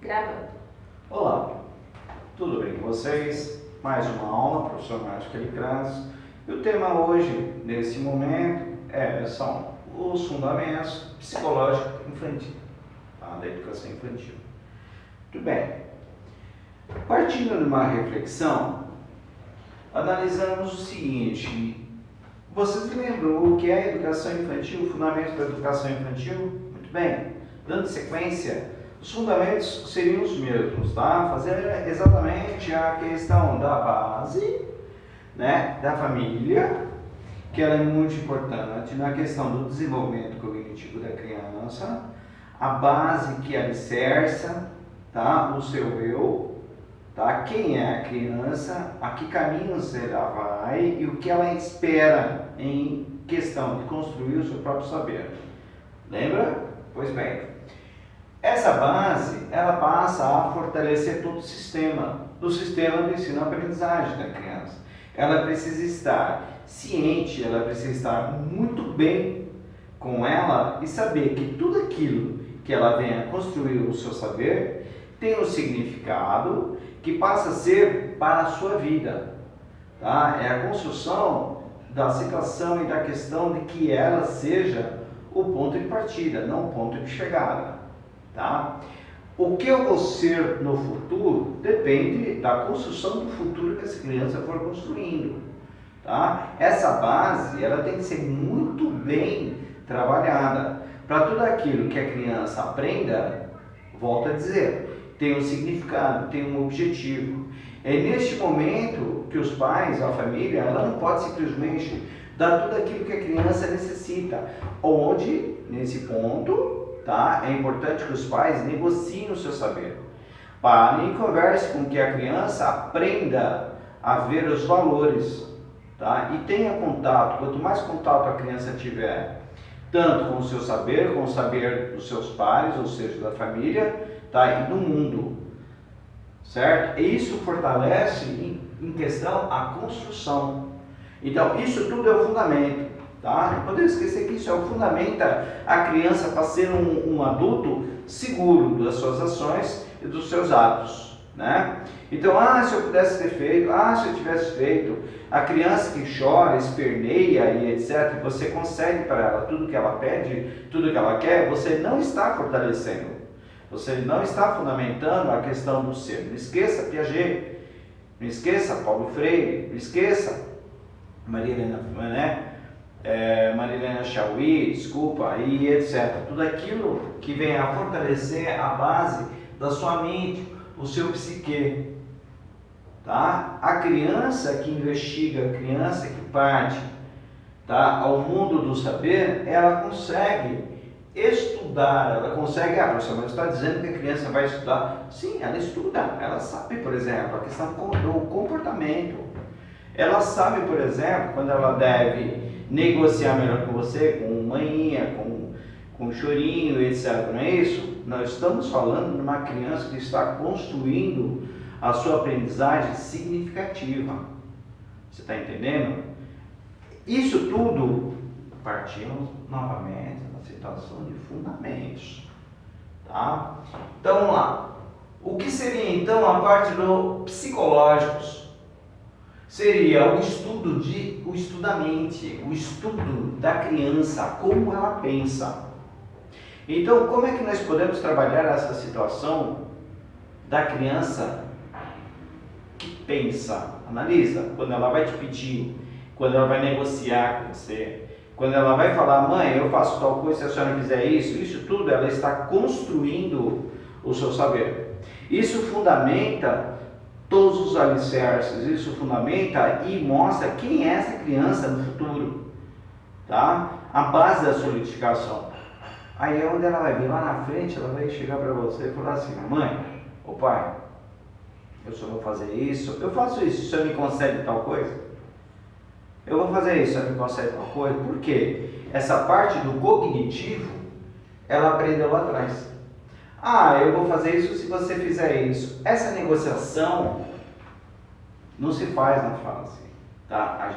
Gravando. Olá, tudo bem com vocês? Mais uma aula, professor Márcio Calicrans. E o tema hoje, nesse momento, são os fundamentos psicológicos infantis, tá? Da educação infantil. Muito bem. Partindo de uma reflexão, analisamos o seguinte: vocês lembram o que é a educação infantil, o fundamento da educação infantil? Muito bem. Dando sequência, os fundamentos seriam os mesmos, tá? Fazer exatamente a questão da base, né, da família, que ela é muito importante na questão do desenvolvimento cognitivo da criança, a base que alicerça, tá, o seu eu, tá? Quem é a criança, a que caminhos ela vai e o que ela espera em questão de construir o seu próprio saber. Lembra? Pois bem. Essa base, ela passa a fortalecer todo o sistema de ensino-aprendizagem da criança. Ela precisa estar ciente, ela precisa estar muito bem com ela e saber que tudo aquilo que ela venha construir o seu saber tem um significado que passa a ser para a sua vida. Tá? É a construção da situação e da questão de que ela seja o ponto de partida, não o ponto de chegada. Tá? O que eu vou ser no futuro depende da construção do futuro que essa criança for construindo. Tá? Essa base ela tem que ser muito bem trabalhada para tudo aquilo que a criança aprenda, volto a dizer, tem um significado, tem um objetivo. É neste momento que os pais, a família, ela não pode simplesmente dar tudo aquilo que a criança necessita, onde, nesse ponto, tá? É importante que os pais negociem o seu saber. Parem e converse com que a criança aprenda a ver os valores, tá? E tenha contato. Quanto mais contato a criança tiver, tanto com o seu saber, com o saber dos seus pares, ou seja, da família, tá? E do mundo, certo? E isso fortalece em questão a construção. Então, isso tudo é o fundamento. Tá? Não podemos esquecer que isso é o fundamenta a criança para ser um adulto seguro das suas ações e dos seus atos, né? Então, se eu pudesse ter feito, se eu tivesse feito, a criança que chora, esperneia e etc, você concede para ela tudo que ela pede, tudo que ela quer, você não está fortalecendo, você não está fundamentando a questão do ser. Não esqueça Piaget, não esqueça Paulo Freire, não esqueça Maria Helena, né? Maria Helena Chauí, e etc. Tudo aquilo que vem a fortalecer a base da sua mente, o seu psique. Tá? A criança que investiga, a criança que parte, tá, ao mundo do saber, ela consegue estudar, ela consegue, professor, mas está dizendo que a criança vai estudar? Sim, ela estuda, ela sabe, por exemplo, a questão do comportamento. Ela sabe, por exemplo, quando ela deve negociar melhor com você, com manhinha, com chorinho, etc. Não é isso? Nós estamos falando de uma criança que está construindo a sua aprendizagem significativa. Você está entendendo? Isso tudo partimos novamente da situação de fundamentos. Tá? Então vamos lá. O que seria então a parte do psicológicos? Seria o estudo da mente, o estudo da criança, como ela pensa. Então, como é que nós podemos trabalhar essa situação da criança que pensa? Analisa, quando ela vai te pedir, quando ela vai negociar com você, quando ela vai falar, mãe, eu faço tal coisa se a senhora fizer isso tudo ela está construindo o seu saber. Isso fundamenta todos os alicerces, isso fundamenta e mostra quem é essa criança no futuro, tá? A base da solidificação. Aí é onde ela vai vir lá na frente, ela vai chegar para você e falar assim, mãe, ou pai, eu só vou fazer isso, eu faço isso, o senhor me concede tal coisa? Eu vou fazer isso, o senhor me concede tal coisa? Por quê? Essa parte do cognitivo, ela aprendeu lá atrás. Eu vou fazer isso se você fizer isso. Essa negociação não se faz na fase. Tá?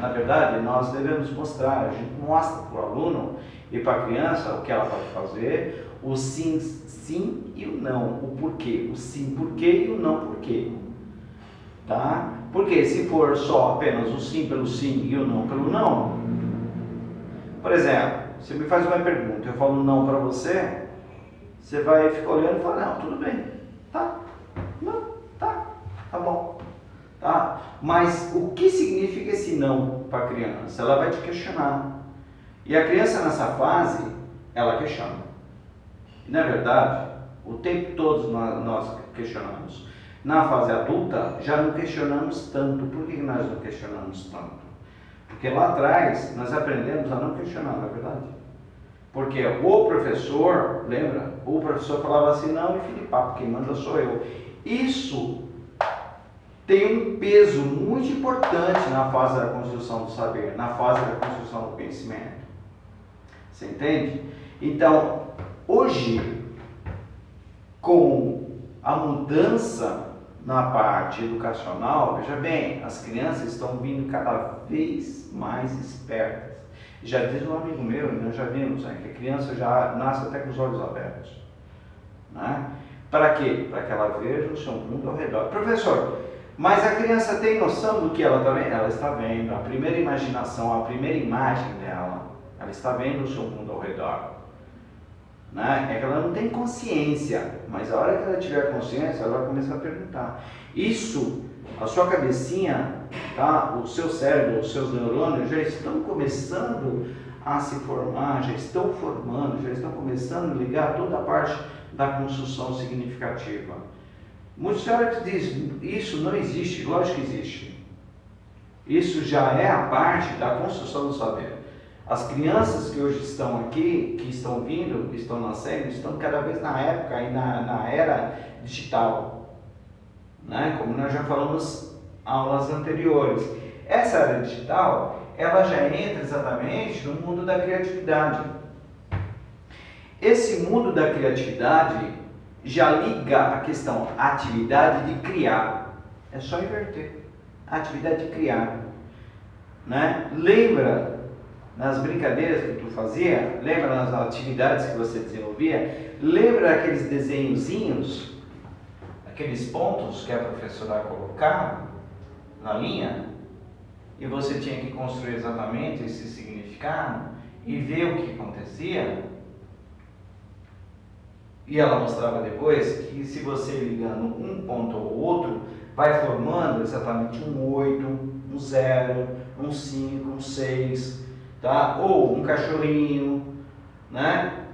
Na verdade, nós devemos mostrar, a gente mostra para o aluno e para a criança o que ela pode fazer, O sim, sim e o não, o porquê. O sim, porquê e o não, porquê. Tá? Porque se for só apenas o sim pelo sim e o não pelo não, por exemplo, você me faz uma pergunta, eu falo não para você, você vai ficar olhando e falar, não, tudo bem, tá, não, tá bom, tá? Mas o que significa esse não para a criança? Ela vai te questionar. E a criança nessa fase, ela questiona. E, na verdade, o tempo todo nós questionamos. Na fase adulta, já não questionamos tanto. Por que nós não questionamos tanto? Porque lá atrás, nós aprendemos a não questionar, não é verdade? Porque o professor, lembra? O professor falava assim, não, e Filipe, quem manda sou eu. Isso tem um peso muito importante na fase da construção do saber, na fase da construção do conhecimento. Você entende? Então, hoje, com a mudança na parte educacional, veja bem, as crianças estão vindo cada vez mais espertas. Já diz um amigo meu, nós já vimos, né, que a criança já nasce até com os olhos abertos. Né? Para quê? Para que ela veja o seu mundo ao redor. Professor, mas a criança tem noção do que ela está vendo? Ela está vendo. A primeira imaginação, a primeira imagem dela, ela está vendo o seu mundo ao redor. Né? É que ela não tem consciência, mas a hora que ela tiver consciência, ela vai começar a perguntar. Isso, a sua cabecinha, tá? O seu cérebro, os seus neurônios já estão começando a se formar, já estão formando, já estão começando a ligar toda a parte da construção significativa. Muitos teóricos dizem, isso não existe, lógico que existe. Isso já é a parte da construção do saber. As crianças que hoje estão aqui, que estão vindo, que estão nascendo, estão cada vez na época e na era digital. Né? Como nós já falamos em aulas anteriores. Essa era digital, ela já entra exatamente no mundo da criatividade. Esse mundo da criatividade já liga a questão atividade de criar. É só inverter. A atividade de criar. Né? Lembra nas brincadeiras que tu fazia? Lembra nas atividades que você desenvolvia? Lembra aqueles desenhozinhos, aqueles pontos que a professora colocava na linha? E você tinha que construir exatamente esse significado e ver o que acontecia? E ela mostrava depois que se você ligando um ponto ao outro, vai formando exatamente um 8, um 0, um 5, um 6, tá? Ou um cachorrinho, né?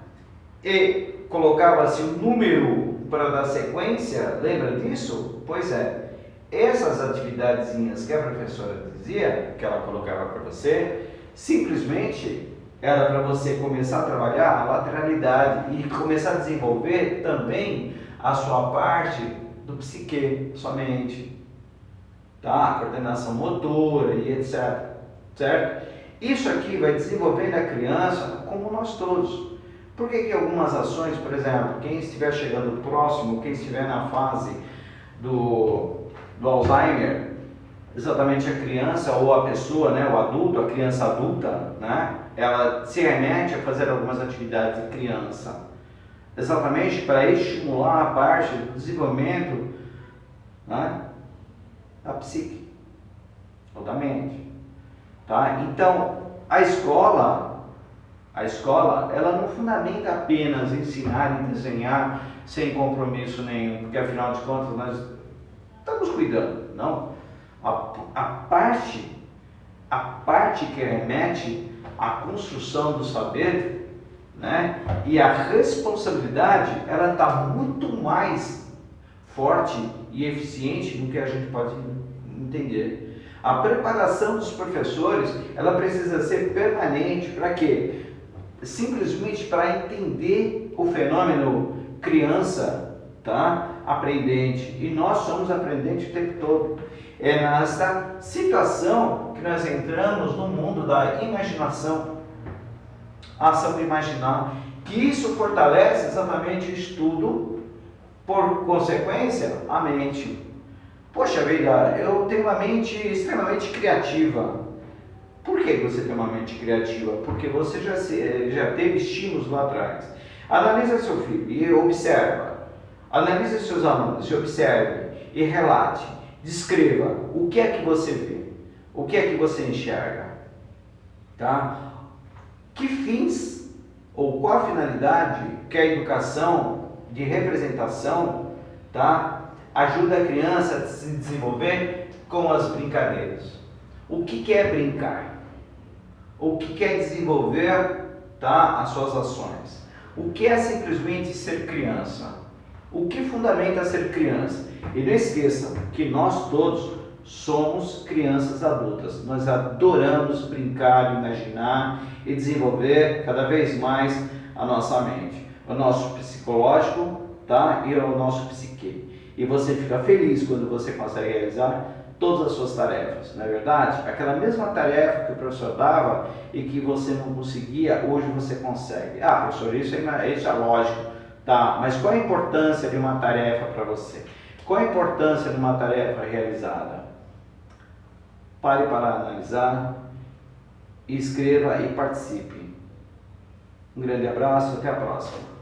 E colocava-se um número para dar sequência, lembra disso? Pois é. Essas atividadezinhas que a professora dizia, que ela colocava para você, simplesmente era para você começar a trabalhar a lateralidade e começar a desenvolver também a sua parte do psique, sua mente, tá? A coordenação motora e etc. Certo? Isso aqui vai desenvolvendo a criança como nós todos. Por que algumas ações, por exemplo, quem estiver chegando próximo, quem estiver na fase do Alzheimer, exatamente a criança ou a pessoa, né, o adulto, a criança adulta, né, ela se remete a fazer algumas atividades de criança, exatamente para estimular a parte do desenvolvimento, né, da psique ou da mente, tá? Então, a escola, ela não fundamenta apenas ensinar e desenhar sem compromisso nenhum, porque afinal de contas nós estamos cuidando, não? A parte que remete à construção do saber, né? E a responsabilidade, ela está muito mais forte e eficiente do que a gente pode entender. A preparação dos professores, ela precisa ser permanente. Para quê? Simplesmente para entender o fenômeno criança, tá? Aprendente. E nós somos aprendentes o tempo todo. É nessa situação que nós entramos no mundo da imaginação, a ação de imaginar, que isso fortalece exatamente o estudo, por consequência, a mente. Poxa vida, eu tenho uma mente extremamente criativa. Por que você tem uma mente criativa? Porque você já teve estímulos lá atrás. Analisa seu filho e observa. Analise seus alunos e observe e relate. Descreva o que é que você vê, o que é que você enxerga, tá? Que fins ou qual a finalidade que a educação de representação, tá, ajuda a criança a se desenvolver com as brincadeiras. O que é brincar? O que é desenvolver, tá, as suas ações? O que é simplesmente ser criança? O que fundamenta ser criança? E não esqueça que nós todos somos crianças adultas. Nós adoramos brincar, imaginar e desenvolver cada vez mais a nossa mente, o nosso psicológico, tá? E o nosso psique. E você fica feliz quando você consegue realizar todas as suas tarefas, não é verdade? Aquela mesma tarefa que o professor dava e que você não conseguia, hoje você consegue. Ah, professor, isso é lógico, tá? Mas qual a importância de uma tarefa para você? Qual a importância de uma tarefa realizada? Pare para analisar, escreva e participe. Um grande abraço, até a próxima.